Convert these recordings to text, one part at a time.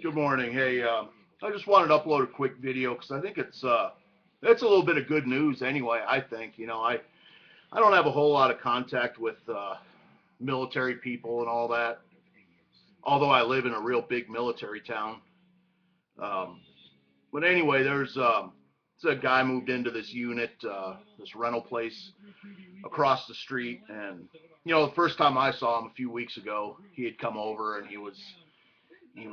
Good morning. Hey, I just wanted to upload a quick video because I think it's a little bit of good news anyway. I think I don't have a whole lot of contact with military people and all that, although I live in a real big military town. Um, but anyway, there's a guy moved into this unit, this rental place across the street, and the first time I saw him a few weeks ago, he had come over and he was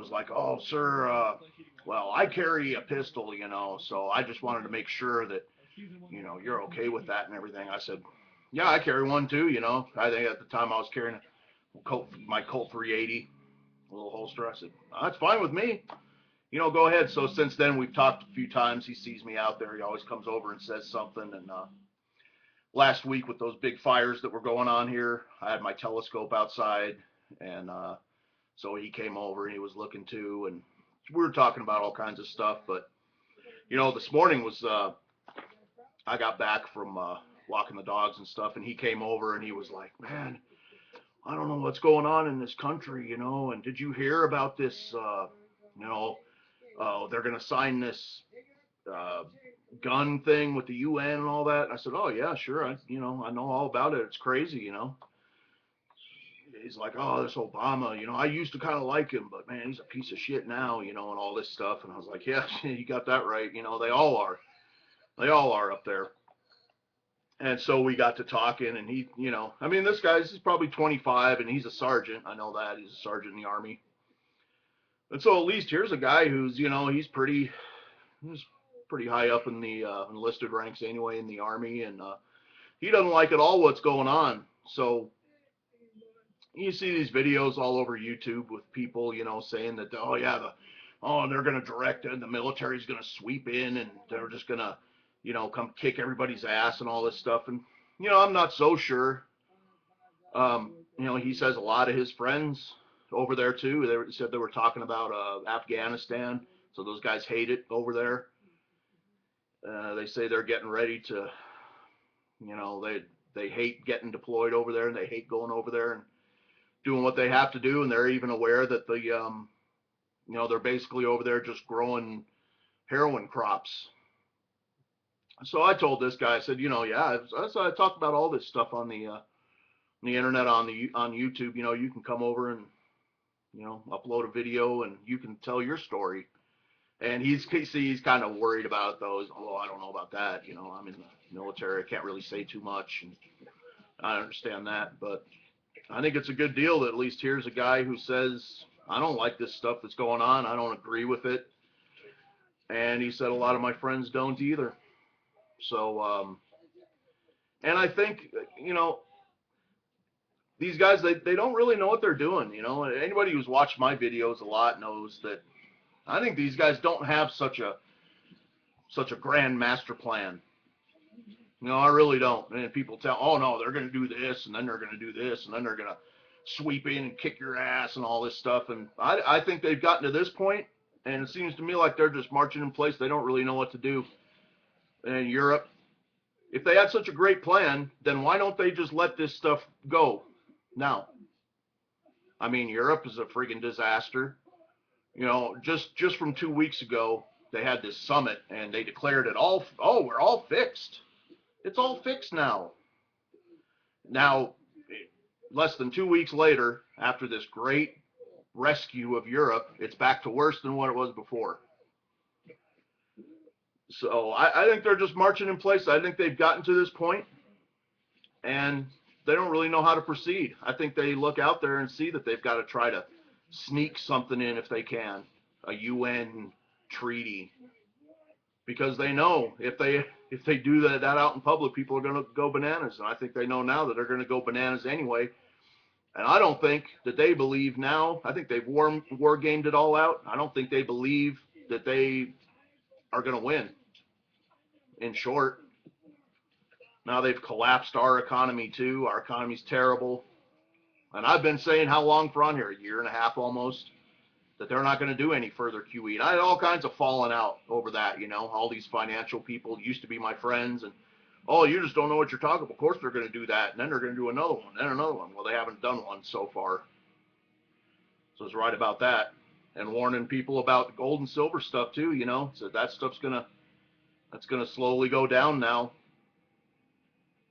like, "Oh, sir, well, I carry a pistol, so I just wanted to make sure that, you're okay with that and everything." I said, "Yeah, I carry one too, I think at the time I was carrying my Colt 380, a little holster." I said, "That's fine with me. Go ahead." So since then, we've talked a few times. He sees me out there. He always comes over and says something. And last week with those big fires that were going on here, I had my telescope outside, and so he came over and he was looking too, and we were talking about all kinds of stuff. But this morning was I got back from walking the dogs and stuff, and he came over and he was like, "Man, I don't know what's going on in this country, and did you hear about this? You know, they're gonna sign this uh, gun thing with the UN and all that." And I said, "Oh yeah, sure. I know all about it. It's crazy." He's like, "Oh, this Obama, I used to kind of like him, but man, he's a piece of shit now, and all this stuff." And I was like, "Yeah, you got that right. They all are. They all are up there." And so we got to talking, and I mean, he's probably 25, and he's a sergeant. I know that he's a sergeant in the army. And so at least here's a guy who's, he's pretty high up in the enlisted ranks anyway in the army, and he doesn't like at all what's going on. So you see these videos all over YouTube with people, saying that, "Oh yeah, they're going to direct it, the military's going to sweep in, and they're just going to, come kick everybody's ass and all this stuff." And I'm not so sure. He says a lot of his friends over there too. They said they were talking about Afghanistan, so those guys hate it over there. They say they're getting ready to, they hate getting deployed over there, and they hate going over there and doing what they have to do. And they're even aware that they're basically over there just growing heroin crops. So I told this guy, I said, yeah, I talked about all this stuff on the internet, on YouTube. You can come over and upload a video and you can tell your story. And he's kind of worried about those. "Oh, I don't know about that. I'm in the military. I can't really say too much." And I understand that, but I think it's a good deal that at least here's a guy who says, "I don't like this stuff that's going on. I don't agree with it." And he said a lot of my friends don't either. So, and I think, these guys, they don't really know what they're doing. Anybody who's watched my videos a lot knows that I think these guys don't have such a grand master plan. I really don't. And people tell, "Oh no, they're going to do this, and then they're going to do this, and then they're going to sweep in and kick your ass and all this stuff." And I think they've gotten to this point, and it seems to me like they're just marching in place. They don't really know what to do. And Europe, if they had such a great plan, then why don't they just let this stuff go now? I mean, Europe is a friggin' disaster. Just from 2 weeks ago, they had this summit and they declared it all. "Oh, we're all fixed. It's all fixed now." Now, less than 2 weeks later, after this great rescue of Europe, it's back to worse than what it was before. So I think they're just marching in place. I think they've gotten to this point, and they don't really know how to proceed. I think they look out there and see that they've got to try to sneak something in if they can, a UN treaty, because they know if they do that out in public, people are going to go bananas. And I think they know now that they're going to go bananas anyway. And I don't think that they believe now. I think they've war gamed it all out. I don't think they believe that they are going to win. In short, now they've collapsed our economy too. Our economy's terrible. And I've been saying how long for on here, a year and a half almost, that they're not going to do any further QE. And I had all kinds of falling out over that. All these financial people used to be my friends, and, "Oh, you just don't know what you're talking about. Of course they're going to do that, and then they're going to do another one, and another one." Well, they haven't done one so far. So it's right about that, and warning people about gold and silver stuff too. You know, so that stuff's that's gonna slowly go down now.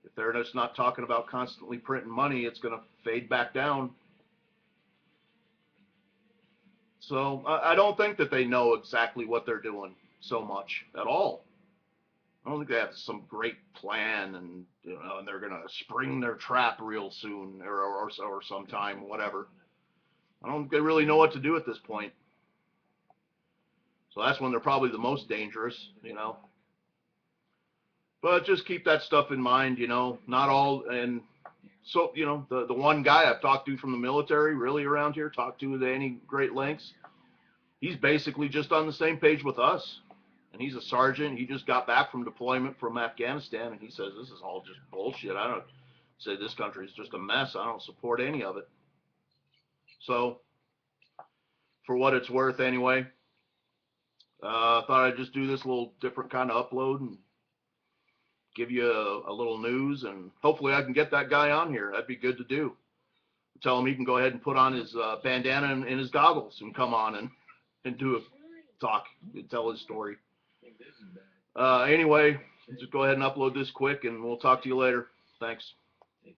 If they're just not talking about constantly printing money, it's gonna fade back down. So I don't think that they know exactly what they're doing so much at all. I don't think they have some great plan, and you know, and they're gonna spring their trap real soon, or sometime, whatever. I don't think they really know what to do at this point. So that's when they're probably the most dangerous, you know. But just keep that stuff in mind, you know. Not all, and so you know, the one guy I've talked to from the military, really around here, talked to at any great lengths, he's basically just on the same page with us. And he's a sergeant. He just got back from deployment from Afghanistan, and he says this is all just bullshit. I don't say this country is just a mess. I don't support any of it. So, for what it's worth, anyway, thought I'd just do this little different kind of upload and give you a little news, and hopefully I can get that guy on here. That'd be good to do. Tell him he can go ahead and put on his bandana and his goggles and come on and do a talk and tell his story. Anyway, just go ahead and upload this quick, and we'll talk to you later. Thanks.